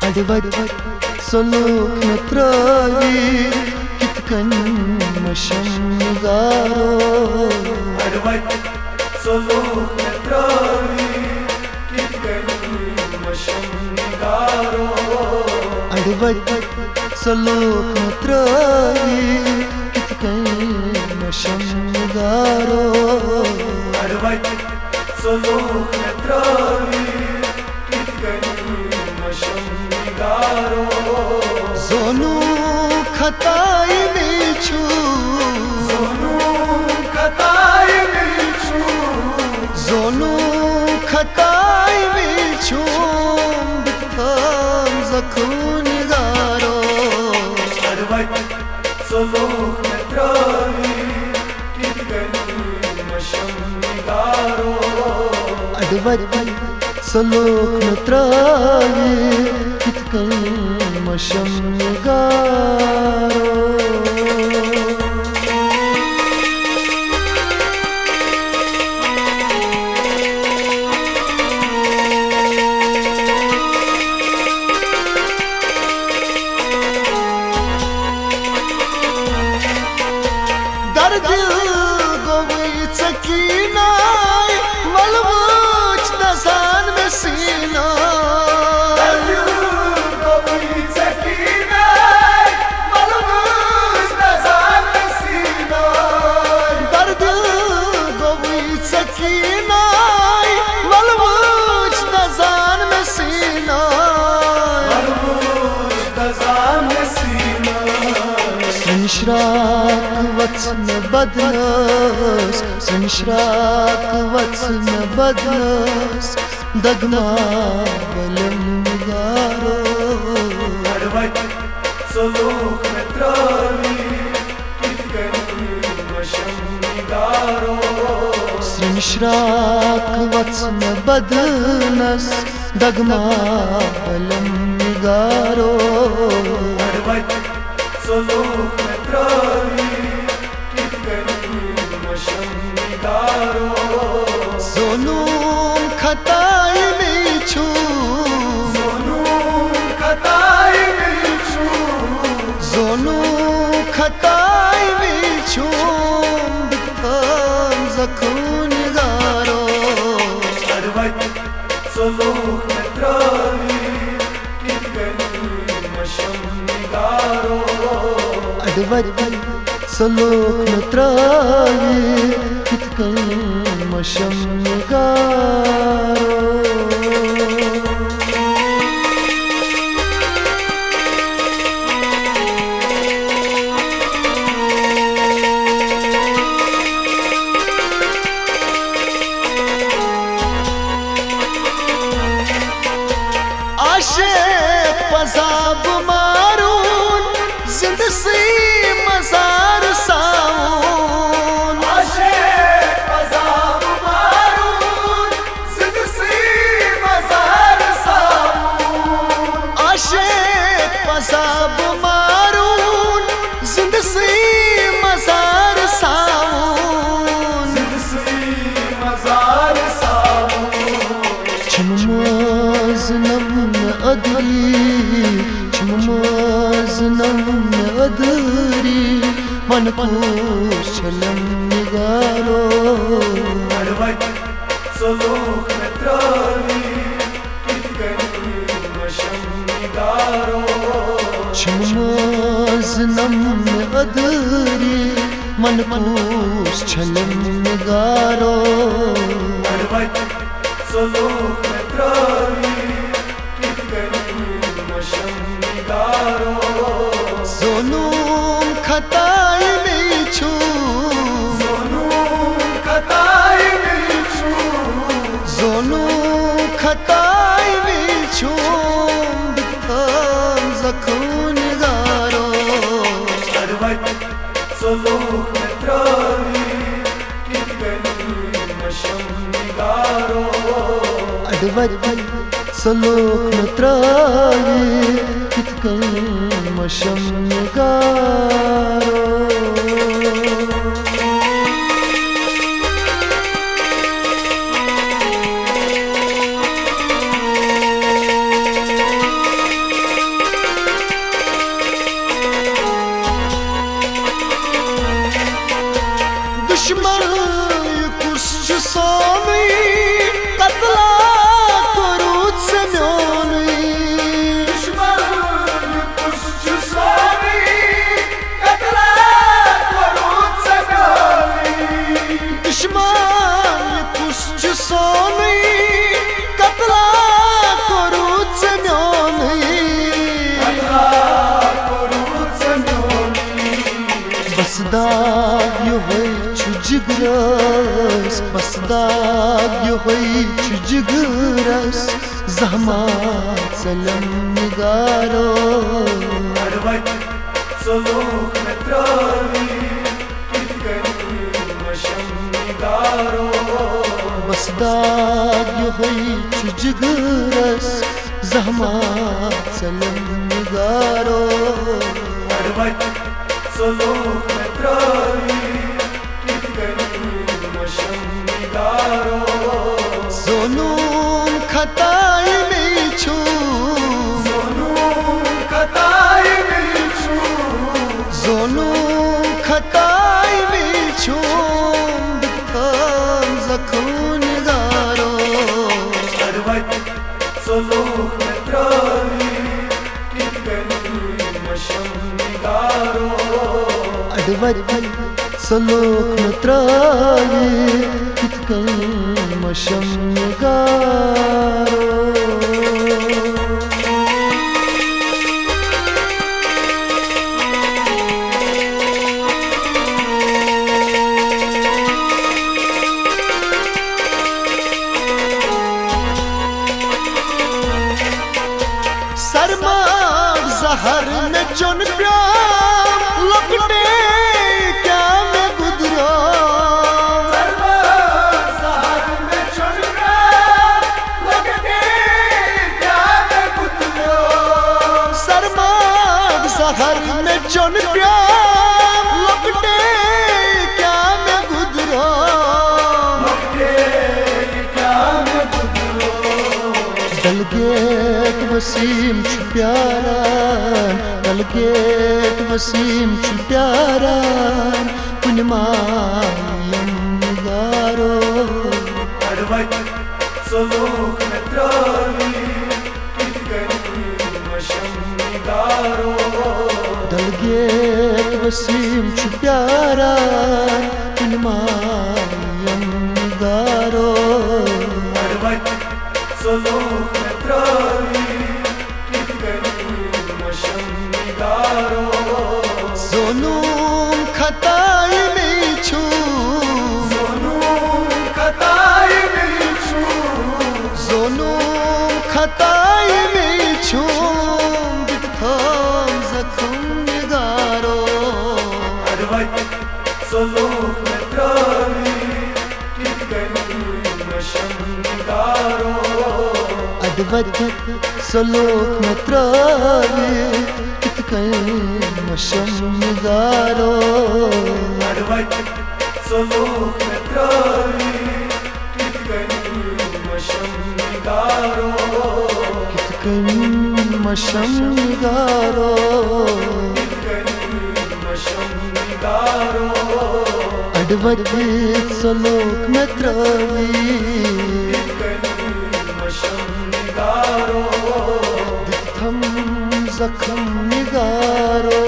अडवद सलूक न त्रावी कितकन मशंगारो अडवद सलूक न त्रावी कितकन मशंगारो अडवद सलूक न त्रावी कितकन मशंगारो अडवद सलूक न त्रावी सोनू खताई मिलछू सोनू खताई मिलछू सोनू खताई मिलछू बिथम जखून गारो अडवद सलूक न त्रावी कितकन मशंगारो अडवद सलूक न त्रावी कितकन मशंगारो दर्द गोवी सकीना मलबूच दसान में सीना Sinşrak vatsın badnas, sinşrak vatsın badnas, dagma balam garo. अडवद सलूक न त्रावी कितकन मशंगारो Sinşrak vatsın badnas, dagma balam garo. अडवद सलूक न त्रावी कितकन मशंगारो सोनू खताई मिलछू सोनू खताई मिलछू सोनू खताई मिलछू बिथम जखून गारो अडवद सलूक न त्रावी कितकन मशंगारो अडवद सलूक न त्रावी कितकन मशंगारो आशिक पजाब मारून जिंद सी मजार साऊन आशिक पजाब मारून जिंद सी मजार साऊन आशिक पजाब मारून जिंद सी मजार साऊन जिंद सी मजार साऊन चममaz namn adri चममaz namn adri मन पूछ छलम निगारो अडवद सलूक न त्रावी कितकन मशंगारो चममaz namn adri मन पूछ छलम निगारो अडवद सलूक न त्रावी कितकन मशंगारो सोनू खताई मिलछू सोनू खताई मिलछू सोनू खताई मिलछू बिथम जखून गारो अडवद सलूक न त्रावी कितकन मशंगारो अडवद सलूक न त्रावी कितकन मशंगारो क्रस बसदाग यहोई जिगरस zahmat selam nigaro Arvat soluk metravi kitkan masham nigaro बसदाग यहोई जिगरस zahmat selam nigaro Arvat soluk metravi kitkan masham nigaro zonum khatay mein chu zonum khatay mein chu zonum khatay mein chu dikam zakhun nigaro Arvat soluk metravi kitkan masham nigaro advat salok natraye kitkan masham nigaro सरमाग जहर में चुन प्याम लपटे क्या मैं गुदरा सरमाग जहर में चुन प्याम लपटे क्या मैं गुदरा सरमाग जहर में चुन प्याम लपटे क्या मैं गुदरा दलगेट वसीम छु प्यारा दलगेट वसीम छु प्यारा कुनमायम निगारो Arvat soluk metravi kitkan masham nigaro दलगेट Wasim छु प्यारा कुनमायम निगारो Arvat soluk metravi kitkan masham nigaro zonum khatay mein chu zonum khatay mein chu zonum khatay mein chu dikam zakhum nigaro Arvat soluk metravi kitkan masham nigaro advat salok natraye kitkan masham nigaro Arvat soluk metravi kitkan masham nigaro kitkan masham nigaro kitkan masham nigaro advat salok natraye kitkan masham nigaro tham zakham nigaro